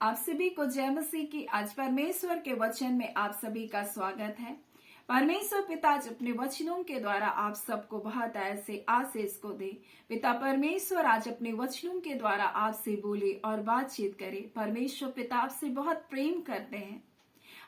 आप सभी को जय मसीह की। आज परमेश्वर के वचन में आप सभी का स्वागत है। परमेश्वर पिता आज अपने वचनों के द्वारा आप सबको बहुत ऐसे आशीष को दे। पिता परमेश्वर आज अपने वचनों के द्वारा आपसे बोले और बातचीत करे। परमेश्वर पिता आपसे बहुत प्रेम करते हैं।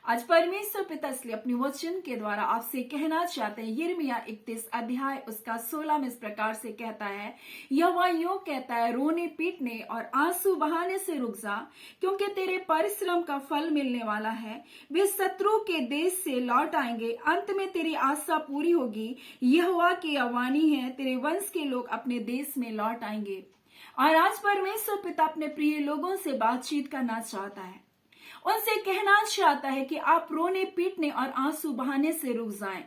आज परमेश्वर पिता इसलिए अपने वचन के द्वारा आपसे कहना चाहते हैं। यिर्मयाह 31 अध्याय उसका 16 में इस प्रकार से कहता है, यहोवा यूं कहता है, रोने पीटने और आंसू बहाने से रुक जा, क्योंकि तेरे परिश्रम का फल मिलने वाला है। वे शत्रु के देश से लौट आएंगे, अंत में तेरी आशा पूरी होगी। यहोवा की वाणी है, तेरे वंश के लोग अपने देश में लौट आएंगे। और आज परमेश्वर पिता अपने प्रिय लोगों से बातचीत करना चाहता है, उनसे कहना चाहता है कि आप रोने पीटने और आंसू बहाने से रुक जाएं,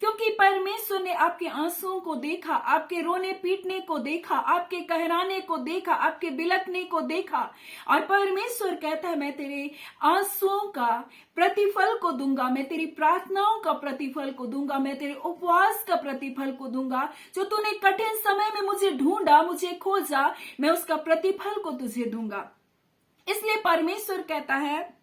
क्योंकि परमेश्वर ने आपके आंसुओं को देखा, आपके रोने पीटने को देखा, आपके कहराने को देखा, आपके बिलखने को देखा। और परमेश्वर कहता है, मैं तेरे आंसुओं का प्रतिफल को दूंगा, मैं तेरी प्रार्थनाओं का प्रतिफल को दूंगा, मैं तेरे उपवास का प्रतिफल को दूंगा। जो तूने कठिन समय में मुझे ढूंढा, मुझे खोजा, मैं उसका प्रतिफल को तुझे दूंगा। इसलिए परमेश्वर कहता है,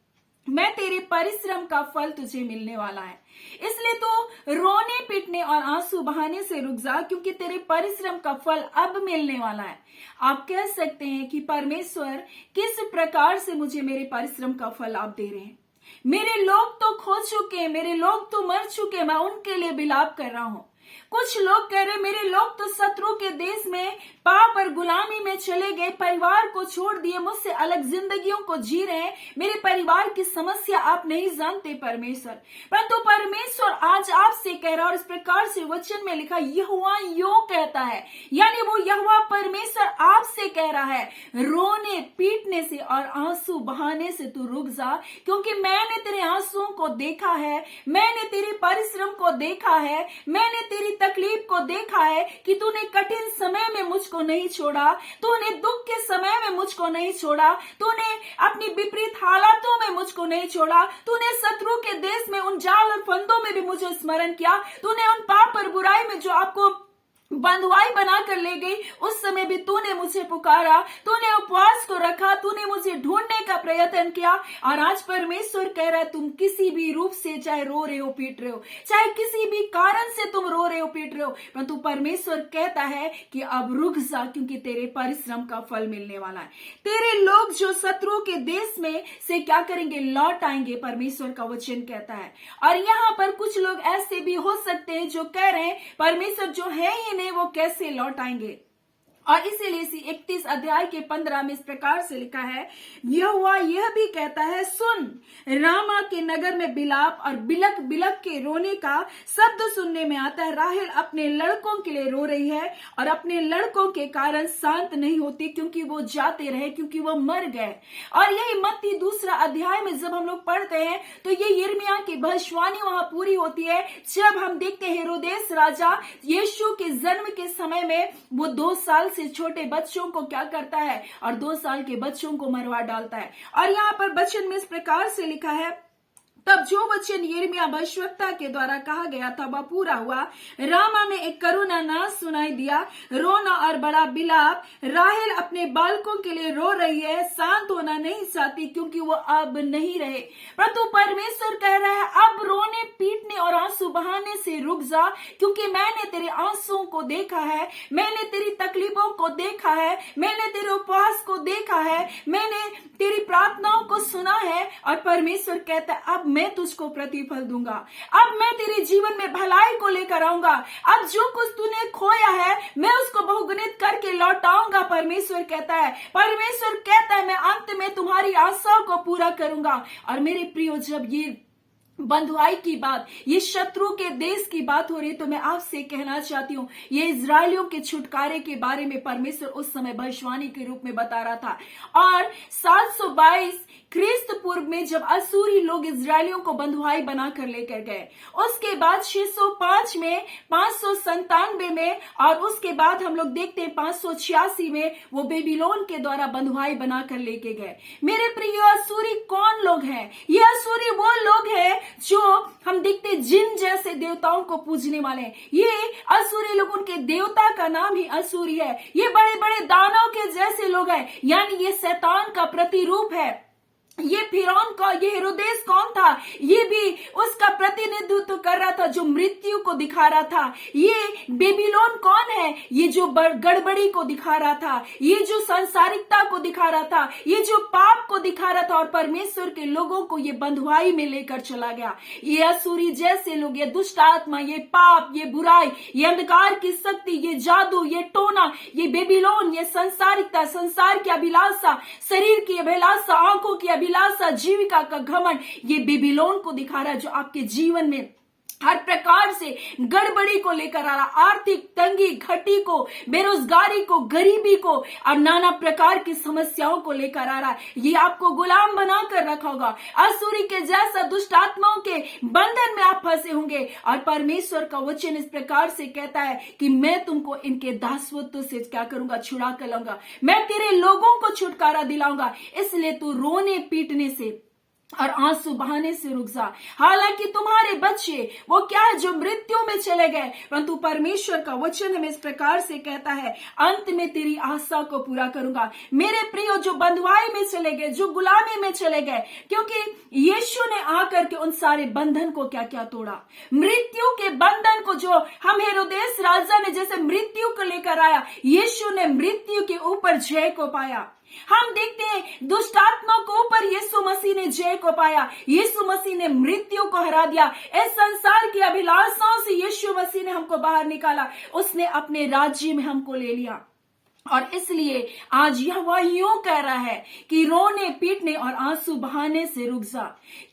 मैं तेरे परिश्रम का फल तुझे मिलने वाला है। इसलिए तो रोने पीटने और आंसू बहाने से रुक जा, क्योंकि तेरे परिश्रम का फल अब मिलने वाला है। आप कह सकते हैं कि परमेश्वर किस प्रकार से मुझे मेरे परिश्रम का फल आप दे रहे हैं। मेरे लोग तो खो चुके हैं, मेरे लोग तो मर चुके हैं, मैं उनके लिए विलाप कर रहा हूं। कुछ लोग कह रहे, मेरे लोग तो शत्रु के देश में पाप और गुलामी में चले गए, परिवार को छोड़ दिए, मुझसे अलग जिंदगियों को जी रहे हैं। मेरे परिवार की समस्या आप नहीं जानते परमेश्वर, परंतु परमेश्वर आज आपसे कह रहा, और इस प्रकार से वचन में लिखा, यहोवा यूं कहता है, यानी वो यहोवा परमेश्वर आपसे कह रहा है, रोने पीटने से और आंसू बहाने से तू रुक जा, क्योंकि मैंने तेरे आंसुओं को देखा है, मैंने तेरे परिश्रम को देखा है, मैंने तेरी तकलीफ को देखा है कि तूने कठिन समय में मुझको नहीं छोड़ा, तूने दुख के समय में मुझको नहीं छोड़ा, तूने अपनी विपरीत हालातों में मुझको नहीं छोड़ा, तूने शत्रु के देश में उन जाल और फंदों में भी मुझे स्मरण किया, तूने उन पाप और बुराई में जो आपको बंधुआई बनाकर ले गई, उस समय भी तूने मुझे पुकारा, तूने उपवास को रखा, तूने मुझे ढूंढने का प्रयत्न किया। और आज परमेश्वर कह रहा है, तुम किसी भी रूप से चाहे रो रहे हो, पीट रहे हो, चाहे किसी भी कारण से तुम रो रहे हो, पीट रहे हो, परंतु परमेश्वर कहता है कि अब रुक जा, क्योंकि तेरे परिश्रम का फल मिलने वाला है। तेरे लोग जो शत्रु के देश में से क्या करेंगे, लौट आएंगे, परमेश्वर का वचन कहता है। और यहाँ पर कुछ लोग ऐसे भी हो सकते हैं जो कह रहे हैं, परमेश्वर जो है ही वो कैसे लौट आएंगे। और इसीलिए इसी 31 अध्याय के 15 में इस प्रकार से लिखा है, यहोवा यह भी कहता है, सुन, रामा के नगर में बिलाप और बिलक बिलक के रोने का शब्द सुनने में आता है। राहेल अपने लड़कों के लिए रो रही है और अपने लड़कों के कारण शांत नहीं होती, क्योंकि वो जाते रहे, क्योंकि वो मर गए। और यही मत्ती 2 अध्याय में जब हम लोग पढ़ते हैं तो ये यिर्मयाह की भविष्यवाणी वहां पूरी होती है। जब हम देखते हैं हेरोदेस राजा यीशु के जन्म के समय में वो 2 साल से छोटे बच्चों को क्या करता है, और 2 साल के बच्चों को मरवा डालता है। और यहाँ पर वचन में इस प्रकार से लिखा है, तब जो वचन यिर्मयाह भविष्यवक्ता के द्वारा कहा गया था वह पूरा हुआ। रामा में एक करुणा नाद सुनाई दिया, रोना और बड़ा बिलाप। राहेल अपने बालकों के लिए रो रही है, शांत होना नहीं चाहती, क्योंकि वो अब नहीं रहे। परंतु परमेश्वर कह रहा है, अब रोने पीटने और आंसू बहाने से रुक जा, क्योंकि मैंने तेरे आंसुओं को देखा है, मैंने तेरी तकलीफों को देखा है, मैंने तेरे उपवास को देखा है, मैंने तेरी प्रार्थनाओं को सुना है। और परमेश्वर कहता है, अब मैं तुझको प्रतिफल दूंगा, अब मैं तेरे जीवन में भलाई को लेकर आऊंगा, अब जो कुछ तूने खोया है मैं उसको बहुगुणित करके लौटाऊंगा। परमेश्वर कहता है, परमेश्वर कहता है, मैं अंत में तुम्हारी आशाओं को पूरा करूंगा। और मेरे प्रियो, जब ये बंधुआई की बात, ये शत्रु के देश की बात हो रही, तो मैं आपसे कहना चाहती हूँ, ये इजरायलियों के छुटकारे के बारे में परमेश्वर उस समय भविष्यवाणी के रूप में बता रहा था। और 722 ख्रीस्त पूर्व में जब असूरी लोग इजरायलियों को बंधुआई बनाकर लेकर गए, उसके बाद 605 में, 597 में, और उसके बाद हम लोग देखते हैं 586 में वो बेबीलोन के द्वारा बंधुआई बनाकर लेके गए। मेरे प्रिय, असूरी कौन लोग हैं? ये असूरी वो लोग हैं जो हम देखते जिन जैसे देवताओं को पूजने वाले हैं। ये असूरी लोग, उनके देवता का नाम ही असूरी है। ये बड़े बड़े दानव के जैसे लोग हैं, यानी ये शैतान का प्रतिरूप है। ये फिरौन का, ये हेरोदेस कौन था? ये भी उसका प्रतिनिधित्व कर रहा था, जो मृत्यु को दिखा रहा था। ये बेबीलोन कौन है? ये जो गड़बड़ी को दिखा रहा था, ये जो सांसारिकता को दिखा रहा था, ये जो पाप को दिखा रहा था, और परमेश्वर के लोगों को ये बंधुआई में लेकर चला गया। ये असुरी जैसे लोग, ये दुष्ट आत्मा, ये पाप, ये बुराई, ये अंधकार की शक्ति, ये जादू, ये टोना, ये बेबीलोन, ये सांसारिकता, संसार की अभिलाषा, शरीर की अभिलाषा, आंखों की अभिलाषा, जीविका का घमंड, ये बेबीलोन को दिखा रहा है, जो आपके जीवन में हर प्रकार से गड़बड़ी को लेकर आ रहा, आर्थिक तंगी, घटी को, बेरोजगारी को, गरीबी को और नाना प्रकार की समस्याओं को लेकर आ रहा है। ये आपको गुलाम बनाकर रखा होगा। असुरी के जैसा दुष्ट आत्माओं के बंधन में आप फंसे होंगे, और परमेश्वर का वचन इस प्रकार से कहता है कि मैं तुमको इनके दासत्व से क्या करूंगा? छुड़ा कर लाऊंगा। मैं तेरे लोगों को छुटकारा दिलाऊंगा। इसलिए तू रोने पीटने से और आंसू बहाने से रुक जा। हालांकि तुम्हारे बच्चे वो क्या है, जो मृत्यु में चले गए, परंतु परमेश्वर का वचन हमें इस प्रकार से कहता है, अंत में तेरी आशा को पूरा करूंगा। मेरे प्रियो, जो बंधुआई में चले गए, जो गुलामी में चले गए, क्योंकि यीशु ने आकर के उन सारे बंधन को क्या क्या तोड़ा। मृत्यु के बंधन को, जो हम हेरोदेस राजा ने जैसे मृत्यु को लेकर आया, यीशु ने मृत्यु के ऊपर जय को पाया। हम देखते हैं दुष्ट आत्मा को ऊपर यीशु मसीह ने जय को पाया। यीशु मसीह ने मृत्यु को हरा दिया। इस संसार की अभिलाषाओं से यीशु मसीह ने हमको बाहर निकाला। उसने अपने राज्य में हमको ले लिया। और इसलिए आज यहोवा यूं कह रहा है कि रोने पीटने और आंसू बहाने से रुक जा,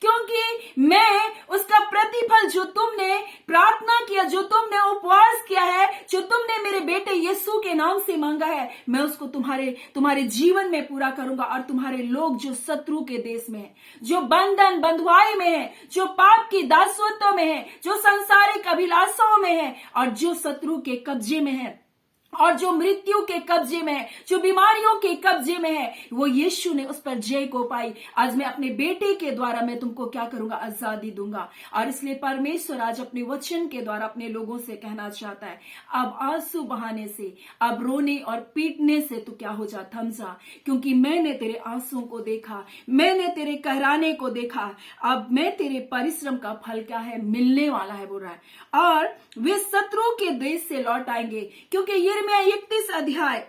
क्योंकि मैं उसका प्रतिफल, जो तुमने प्रार्थना किया, जो तुमने उपवास किया है, जो तुमने मेरे बेटे यीशु के नाम से मांगा है, मैं उसको तुम्हारे जीवन में पूरा करूंगा। और तुम्हारे लोग जो शत्रु के देश में है, जो बंधन बंधुआई में है, जो पाप की दासत्व में है, जो सांसारिक अभिलाषाओं में है, और जो शत्रु के कब्जे में है, और जो मृत्यु के कब्जे में है, जो बीमारियों के कब्जे में है, वो यीशु ने उस पर जय को पाई। आज मैं अपने बेटे के द्वारा मैं तुमको क्या करूंगा? आजादी दूंगा। और इसलिए परमेश्वर आज अपने वचन के द्वारा अपने लोगों से कहना चाहता है, अब आंसू बहाने से, अब रोने और पीटने से तू क्या हो जा? थम जा, क्योंकि मैंने तेरे आंसुओं को देखा, मैंने तेरे कहराने को देखा। अब मैं तेरे परिश्रम का फल क्या है? मिलने वाला है, बोल रहा है। और वे शत्रु के देश से लौट आएंगे, क्योंकि यिर्मयाह 31 अध्याय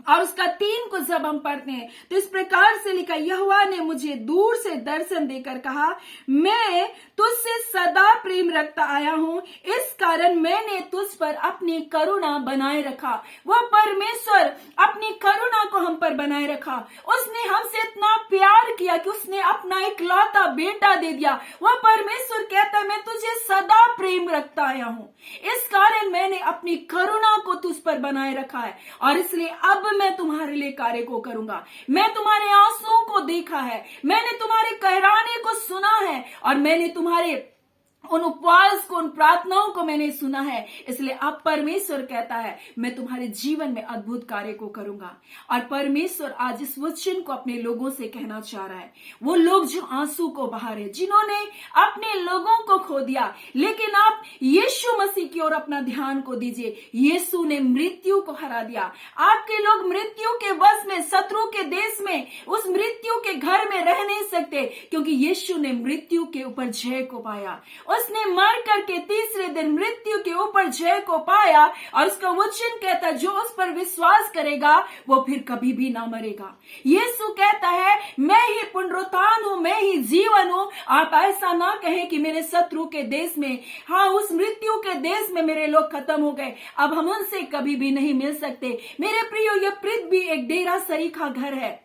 और उसका 3 को जब हम पढ़ते हैं तो इस प्रकार से लिखा, यहोवा ने मुझे दूर से दर्शन देकर कहा, मैं तुझसे सदा प्रेम रखता आया हूं, इस कारण मैंने तुझ पर अपनी करुणा बनाए रखा। वह परमेश्वर अपनी करुणा को हम पर बनाए रखा। उसने हमसे इतना प्यार किया कि उसने अपना इकलौता बेटा दे दिया। वह परमेश्वर कहता है, मैं तुझे सदा प्रेम रखता आया हूं, इस कारण मैंने अपनी करुणा को तुझ पर बनाए रखा है। और इसलिए अब मैं तुम्हारे लिए कार्य को करूंगा। मैं तुम्हारे आंसुओं को देखा है, मैंने तुम्हारे कहराने को सुना है, और मैंने तुम्हारे उन उपवास को, उन प्रार्थनाओं को मैंने सुना है। इसलिए अब परमेश्वर कहता है, मैं तुम्हारे जीवन में अद्भुत कार्य को करूंगा। और परमेश्वर आज इस वचन को अपने लोगों से कहना चाह रहा है। वो लोग जो आंसू को बहा रहे, जिन्होंने अपने लोगों को खो दिया, लेकिन आप यीशु मसीह की ओर अपना ध्यान को दीजिए। यीशु ने मृत्यु को हरा दिया। आपके लोग मृत्यु के वश में, शत्रु के देश में, उस मृत्यु के घर में रह नहीं सकते, क्योंकि यीशु ने मृत्यु के ऊपर जय को पाया। उसने मर करके तीसरे दिन मृत्यु के ऊपर जय को पाया। और उसका वचन कहता है, जो उस पर विश्वास करेगा वो फिर कभी भी ना मरेगा। यीशु कहता है, मैं ही पुनरुत्थान हूं, मैं ही जीवन हूं। आप ऐसा ना कहें कि मेरे शत्रु के देश में, हाँ, उस मृत्यु के देश में मेरे लोग खत्म हो गए, अब हम उनसे कभी भी नहीं मिल सकते। मेरे प्रियो, ये पृथ्वी एक डेरा सरीखा घर है।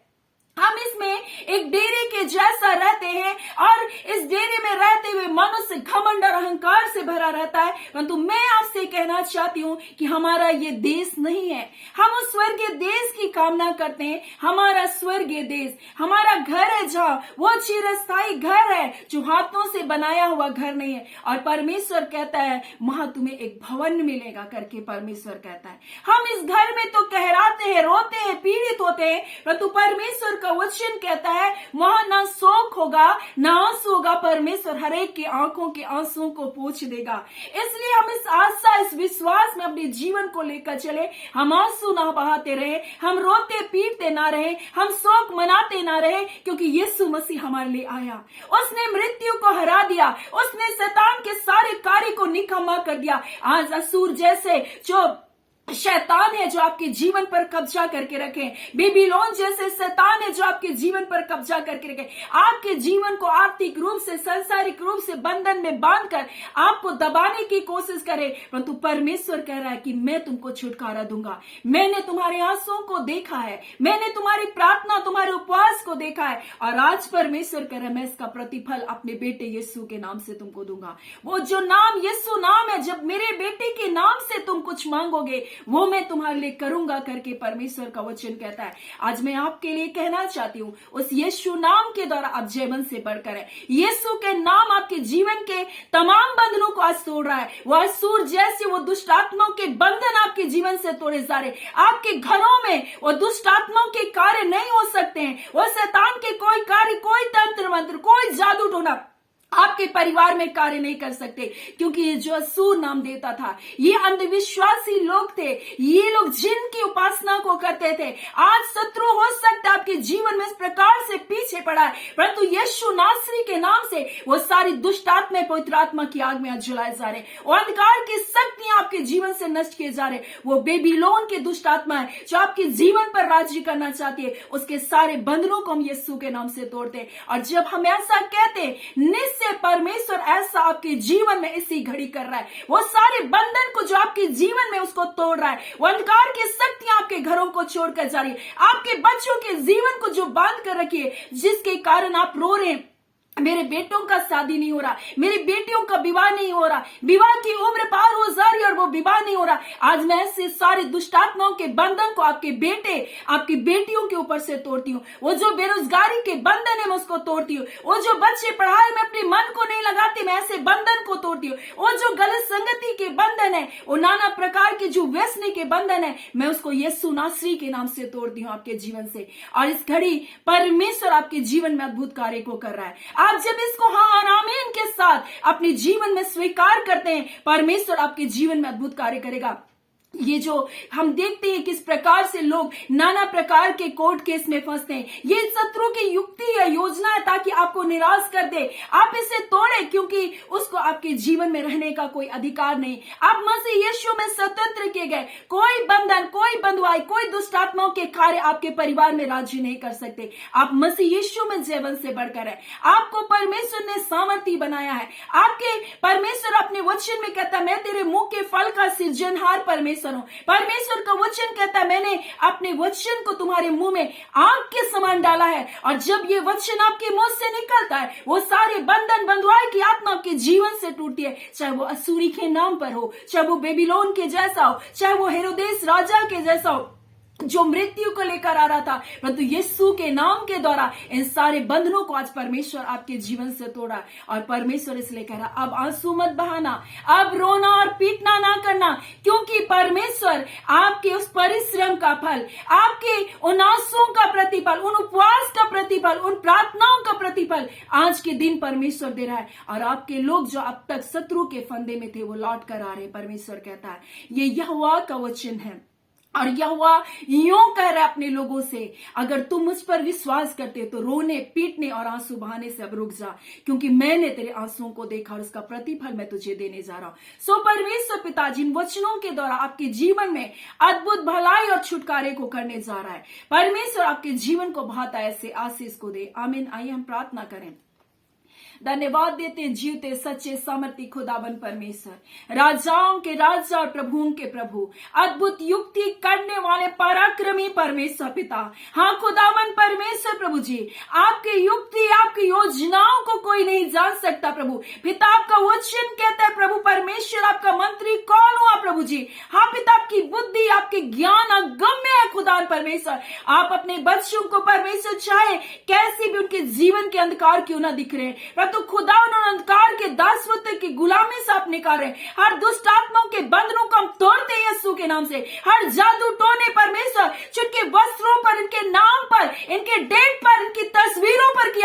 हम इसमें एक डेरे के जैसा रहते हैं, और इस डेरे में रहते हुए मनुष्य घमंड और अहंकार से भरा रहता है। परंतु मैं आपसे कहना चाहती हूँ कि हमारा ये देश नहीं है। हम उस स्वर्गीय देश की कामना करते हैं। हमारा स्वर्गीय देश, हमारा घर है, जहाँ वो चिरस्थायी घर है, जो हाथों से बनाया हुआ घर नहीं है। और परमेश्वर कहता है, वहां तुम्हें एक भवन मिलेगा करके परमेश्वर कहता है। हम इस घर में तो कहराते हैं, रोते हैं, पीड़ित होते हैं, परंतु परमेश्वर का वचन कहता है वहां ना शोक होगा ना आंसू होगा। परमेश्वर हर एक की आंखों के आंसुओं को पोंछ देगा। इसलिए हम इस आशा, इस विश्वास में अपने जीवन को लेकर चले। हम आंसू ना बहाते रहे, हम रोते पीटते ना रहे, हम शोक मनाते ना रहे, क्योंकि यीशु मसीह हमारे लिए आया। उसने मृत्यु को हरा दिया, उसने शैतान के सारे कार्य को निकम्मा कर दिया। आज असुर जैसे जो शैतान है जो आपके जीवन पर कब्जा करके रखे, बेबीलोन जैसे शैतान है जो आपके जीवन पर कब्जा करके रखे, आपके जीवन को आर्थिक रूप से, सांसारिक रूप से बंधन में बांधकर आपको दबाने की कोशिश करे, परंतु परमेश्वर कह रहा है कि मैं तुमको छुटकारा दूंगा। मैंने तुम्हारे आंसुओं को देखा है, मैंने तुम्हारी प्रार्थना, तुम्हारे उपवास को देखा है, और आज परमेश्वर कह रहा है मैं इसका प्रतिफल अपने बेटे यीशु के नाम से तुमको दूंगा। वो जो नाम यीशु नाम है, जब मेरे बेटे के नाम से तुम कुछ मांगोगे वो मैं तुम्हारे लिए करूंगा करके परमेश्वर का वचन कहता है। आज मैं आपके लिए कहना चाहती हूँ, उस यीशु नाम के द्वारा आप जीवन से बढ़कर है। यीशु के नाम आपके जीवन के तमाम बंधनों को आज तोड़ रहा है। वो असुर जैसे वो दुष्ट आत्माओं के बंधन आपके जीवन से तोड़े जा रहे। आपके घरों में वो दुष्ट आत्माओं के कार्य नहीं हो सकते हैं। वो शैतान के कोई कार्य, कोई तंत्र मंत्र, कोई जादू टोना आपके परिवार में कार्य नहीं कर सकते, क्योंकि ये जो असुर नाम देता था, ये अंधविश्वासी लोग थे, ये लोग जिनकी उपासना को करते थे। आज शत्रु हो सकता है आपके जीवन में इस प्रकार से पीछे पड़ा है, परंतु यीशु नासरी के नाम से वो सारी दुष्ट आत्मा पवित्र आत्मा की आग में आज जलाए जा रहे, और अंधकार की शक्तियां आपके जीवन से नष्ट किए जा रहे। वो बेबीलोन के दुष्ट आत्मा है जो आपके जीवन पर राज्य करना चाहती है, उसके सारे बंधनों को हम यीशु के नाम से तोड़ते हैं। और जब हम ऐसा कहते हैं, परमेश्वर ऐसा आपके जीवन में इसी घड़ी कर रहा है। वो सारे बंधन को जो आपके जीवन में उसको तोड़ रहा है, वो अंधकार की शक्तियां आपके घरों को छोड़कर जा रही है, आपके बच्चों के जीवन को जो बांध कर रखी है, जिसके कारण आप रो रहे हैं, मेरे बेटों का शादी नहीं हो रहा, मेरी बेटियों का विवाह नहीं हो रहा, विवाह की उम्र पार हो जा रही है और वो विवाह नहीं हो रहा। आज मैं ऐसे सारे दुष्टात्माओं के बंधन को आपके बेटे, आपकी बेटियों के ऊपर से तोड़ती हूँ। वो जो बेरोजगारी के बंधन है मैं उसको तोड़ती हूँ। वो जो बच्चे पढ़ाई में अपने मन को नहीं लगाते, मैं ऐसे बंधन को तोड़ती हूँ। वो जो गलत संगति के बंधन है, वो नाना प्रकार के जो व्यसनी के बंधन है, मैं उसको यीशु नासरी के नाम से तोड़ती हूँ आपके जीवन से। और इस घड़ी परमेश्वर आपके जीवन में अद्भुत कार्य को कर रहा है। आप जब इसको हाँ और आमीन के साथ अपने जीवन में स्वीकार करते हैं, परमेश्वर आपके जीवन में अद्भुत कार्य करेगा। ये जो हम देखते हैं किस प्रकार से लोग नाना प्रकार के कोर्ट केस में फंसते हैं, ये शत्रु की युक्ति या योजना है ताकि आपको निराश कर दे। आप इसे तोड़े, क्योंकि उसको आपके जीवन में रहने का कोई अधिकार नहीं। आप मसीह यीशु में स्वतंत्र किए गए, कोई बंधन, कोई बंधुआई, कोई दुष्ट आत्माओं के कार्य आपके परिवार में राज्य नहीं कर सकते। आप मसीह यीशु में जीवन से बढ़कर है। आपको परमेश्वर ने सामर्थी बनाया है। आपके परमेश्वर अपने वचन में कहता है, मैं तेरे मुंह के फल का सृजनहार परमेश्वर हूं। परमेश्वर का वचन कहता है, मैंने अपने वचन को तुम्हारे मुंह में आग के समान डाला है, और जब ये वचन आपके मुंह से निकलता है, वो सारे बंधन, बंधुआई की आत्मा आपके जीवन से टूटती है। चाहे वो असुरी के नाम पर हो, चाहे वो बेबीलोन के जैसा हो, चाहे वो हेरोदेस राजा के जैसा हो जो मृत्यु को लेकर आ रहा था, परंतु यीशु के नाम के द्वारा इन सारे बंधनों को आज परमेश्वर आपके जीवन से तोड़ा। और परमेश्वर इसलिए कह रहा, अब आंसू मत बहाना, अब रोना और पीटना ना करना, क्योंकि परमेश्वर आपके उस परिश्रम का फल, आपके उन आंसुओं का प्रतिफल, उन उपवास का प्रतिफल, उन प्रार्थनाओं का प्रतिफल आज के दिन परमेश्वर दे रहा है। और आपके लोग जो अब तक शत्रु के फंदे में थे, वो लौट कर आ रहे। परमेश्वर कहता है, ये यहोवा का वचन है, और यहोवा यूं कह रहा है अपने लोगों से, अगर तुम मुझ पर विश्वास करते तो रोने, पीटने और आंसू बहाने से अब रुक जा, क्योंकि मैंने तेरे आंसुओं को देखा और उसका प्रतिफल मैं तुझे देने जा रहा हूं। सो परमेश्वर पिता जिन वचनों के द्वारा आपके जीवन में अद्भुत भलाई और छुटकारे को करने जा रहा है, परमेश्वर आपके जीवन को बहुत ऐसे आशीष को दे। आमीन। आइए हम प्रार्थना करें। धन्यवाद देते जीवते सच्चे सामर्थी खुदावन परमेश्वर, राजाओं के राजा और प्रभुओं के प्रभु, अद्भुत युक्ति करने वाले पराक्रमी परमेश्वर पिता। हाँ खुदावन परमेश्वर प्रभु जी, आपकी युक्ति, आपकी योजनाओं को कोई नहीं जान सकता प्रभु पिता। आपका वचन कहता है प्रभु परमेश्वर, आपका मंत्री कौन हुआ प्रभु जी। हाँ पिता, आपकी बुद्धि, आपके ज्ञान अगम्य है खुदा परमेश्वर। आप अपने बच्चों को परमेश्वर चाहे कैसे भी उनके जीवन के अंधकार क्यों ना दिख रहे, तो खुदा उन्होंने अंधकार के दासत्व की गुलामी से आप निकाल रहे। हर दुष्ट आत्माओं के बंधनों को हम तोड़ते हैं यीशु के नाम से। हर जादू टोने परमेश्वर, जिनके वस्त्रों पर, इनके नाम पर, इनके डेट पर, इनकी तस्वीर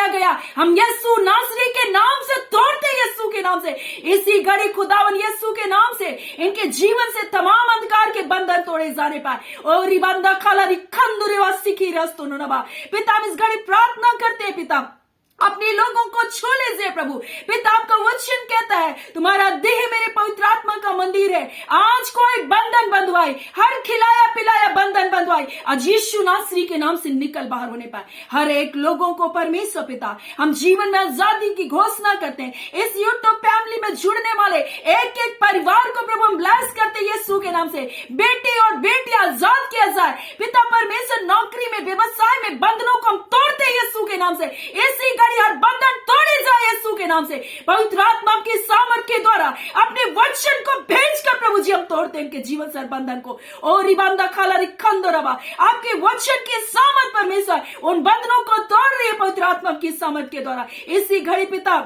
किया गया, हम यीशु नासरी के नाम से तोड़ते, यीशु के नाम से। इसी घड़ी खुदावन यीशु के नाम से इनके जीवन से तमाम अंधकार के बंधन तोड़े जाने पाए। और रिबंदा खाला रिखंदुरे वासी की रस्तो नबा। पिता हम इस घड़ी प्रार्थना करते हैं, पिता अपने लोगों को छू लीजिए प्रभु। पिता आपका वचन कहता है तुम्हारा देह मेरे पवित्र आत्मा का मंदिर है। आज कोई बंधन बंधवाई, हर खिलाया पिलाया बंधन बंधवाई आज यीशु नासरी के नाम से निकल बाहर होने पाए। हर एक लोगों को परमेश्वर पिता हम जीवन में आजादी की घोषणा करते हैं। इस यूट्यूब फैमिली में जुड़ने वाले एक एक परिवार को प्रभु हम ब्लेस करते हैं यीशु के नाम से। बेटी और बेटी आजाद किया जाए पिता परमेश्वर। नौकरी में, व्यवसाय में बंधनों को हम तोड़ते हैं यीशु के नाम से। इसी हर बंधन तोड़े जाए यीशु के नाम से। पवित्र आत्मा की सामर्थ के द्वारा अपने वचन को भेजकर प्रभु जी हम तोड़ते हैं इनके जीवन से बंधन को। और रिबांदा खाला रिखंदो रबा, आपके वचन की सामर्थ परमेश्वर उन बंधनों को तोड़ रही है पवित्र आत्मा की सामर्थ के द्वारा। इसी घड़ी पिता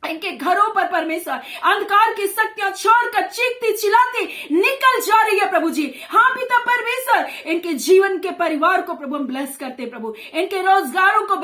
इनके घरों पर परमेश्वर अंधकार की शक्तियां छोड़कर चीखती चिल्लाती निकल जा रही है प्रभु जी। हाँ पिता परमेश्वर, इनके जीवन के परिवार को प्रभु हम ब्लेस करते हैं प्रभु। इनके रोजगारों को,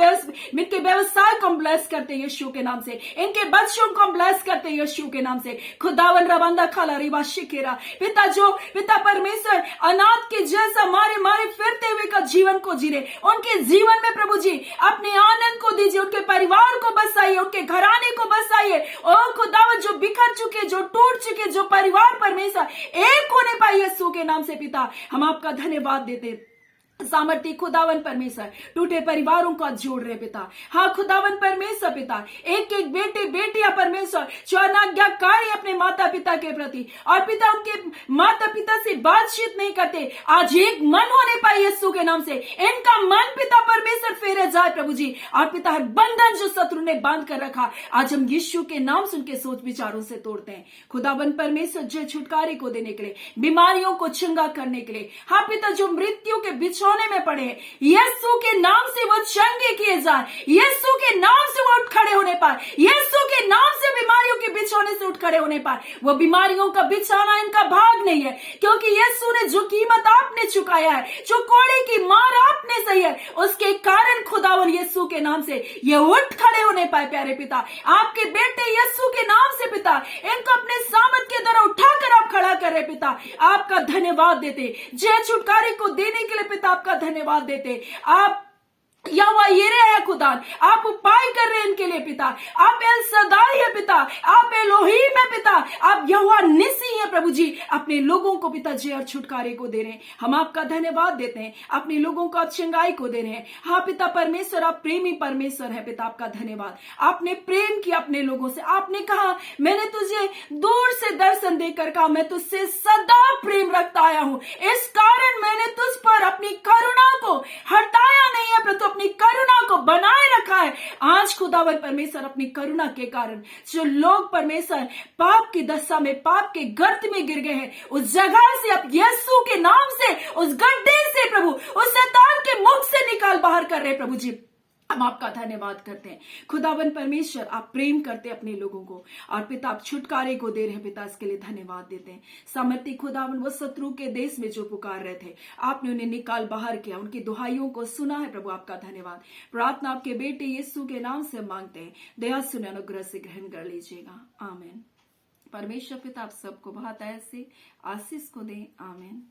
इनके व्यवसाय को हम ब्लेस करते हैं यीशु के नाम से। इनके बच्चों को हम ब्लेस करते हैं यीशु के नाम से। खुदावन रबंदा खाला रिबा शिकेरा पिता, जो पिता परमेश्वर अनाथ के जैसा मारे मारे फिरते हुए का जीवन को जी रहे, उनके जीवन में प्रभु जी अपने आनंद को दीजिए। उनके परिवार को बसाइए, उनके घराने को बसाइए। ओ खुदावन, जो बिखर चुके, जो टूट चुके, जो परिवार परमेश्वर एक होने पाए यीशु के नाम से पिता हम आपका धन्यवाद देते। सामर्थ्य खुदावन परमेश्वर टूटे परिवारों को जोड़ रहे पिता। हाँ खुदावन परमेश्वर पिता, एक एक बेटे बेटियां परमेश्वर जो अनाज्ञाकारी अपने माता पिता के प्रति और पिता उनके माता पिता से बातचीत नहीं करते, आज एक मन होने पाए यीशु के नाम से। इनका मन पिता परमेश्वर फेरे जाए प्रभु जी। और पिता हर बंधन जो शत्रु ने बांध कर रखा आज हम यीशु के नाम से उनके सोच विचारों से तोड़ते हैं। खुदावन परमेश्वर जो छुटकारे को देने के लिए, बीमारियों को चंगा करने के लिए, हाँ पिता जो मृत्यु के बिछोने में पड़े यीशु के नाम से वो चंगे किए जाए, यीशु के नाम से वो उठ खड़े होने पाए, यीशु के नाम से बीमारियों के बिछौने से उठ खड़े होने पाए। वो बीमारियों का बिछाना इनका भाग नहीं है, क्योंकि यीशु ने जो कीमत आपने चुकाया है, जो कोड़े की मार आपने सही है, उसके कारण खुदावन यीशु के नाम से ये उठ खड़े होने पाए। प्यारे पिता, आपके बेटे यीशु के नाम से पिता इनको अपने सामर्थ के द्वारा उठाकर आप खड़ा कर रहे पिता, आपका धन्यवाद देते। जय छुटकारे को देने के लिए पिता आपका धन्यवाद देते। आप यहोवा यिरे है खुदा, आप उपाय कर रहे हैं इनके लिए पिता। आप एल सदाई है पिता, आप एलोहीम है पिता, आप यहोवा निसी है प्रभु जी। अपने लोगों को पिता जय और छुटकारे को दे रहे हैं, हम आपका धन्यवाद देते हैं। अपने लोगों को आप चंगाई को दे रहे हैं। हाँ पिता परमेश्वर, आप प्रेमी परमेश्वर है पिता, आपका धन्यवाद। आपने प्रेम किया अपने लोगों से। आपने कहा मैंने तुझे दूर से दर्शन देकर कहा मैं तुझसे सदा प्रेम रखता आया हूं, इस कारण मैंने तुझ पर अपनी करुणा को हटाया नहीं है, परंतु अपनी करुणा को बनाए रखा है। आज खुदावन परमेश्वर अपनी करुणा के कारण जो लोग परमेश्वर पाप की दशा में, पाप के गर्त में गिर गए हैं, उस जगह से अब यीशु के नाम से, उस गड्ढे से प्रभु, उस शैतान के मुख से निकाल बाहर कर रहे प्रभु जी। हम आपका धन्यवाद करते हैं खुदावन परमेश्वर। आप प्रेम करते हैं अपने लोगों को और पिता आप छुटकारे को दे रहे हैं पिता, इसके लिए धन्यवाद देते हैं। सामर्थ्य खुदावन, वो शत्रु के देश में जो पुकार रहे थे आपने उन्हें निकाल बाहर किया, उनकी दुहाइयों को सुना है प्रभु, आपका धन्यवाद। प्रार्थना आपके बेटे यीशु के नाम से मांगते हैं, दया सुन अनुग्रह से ग्रहण कर लीजिएगा, आमीन। परमेश्वर पिता आप सबको बहुत ऐसे आशीष को दें, आमीन।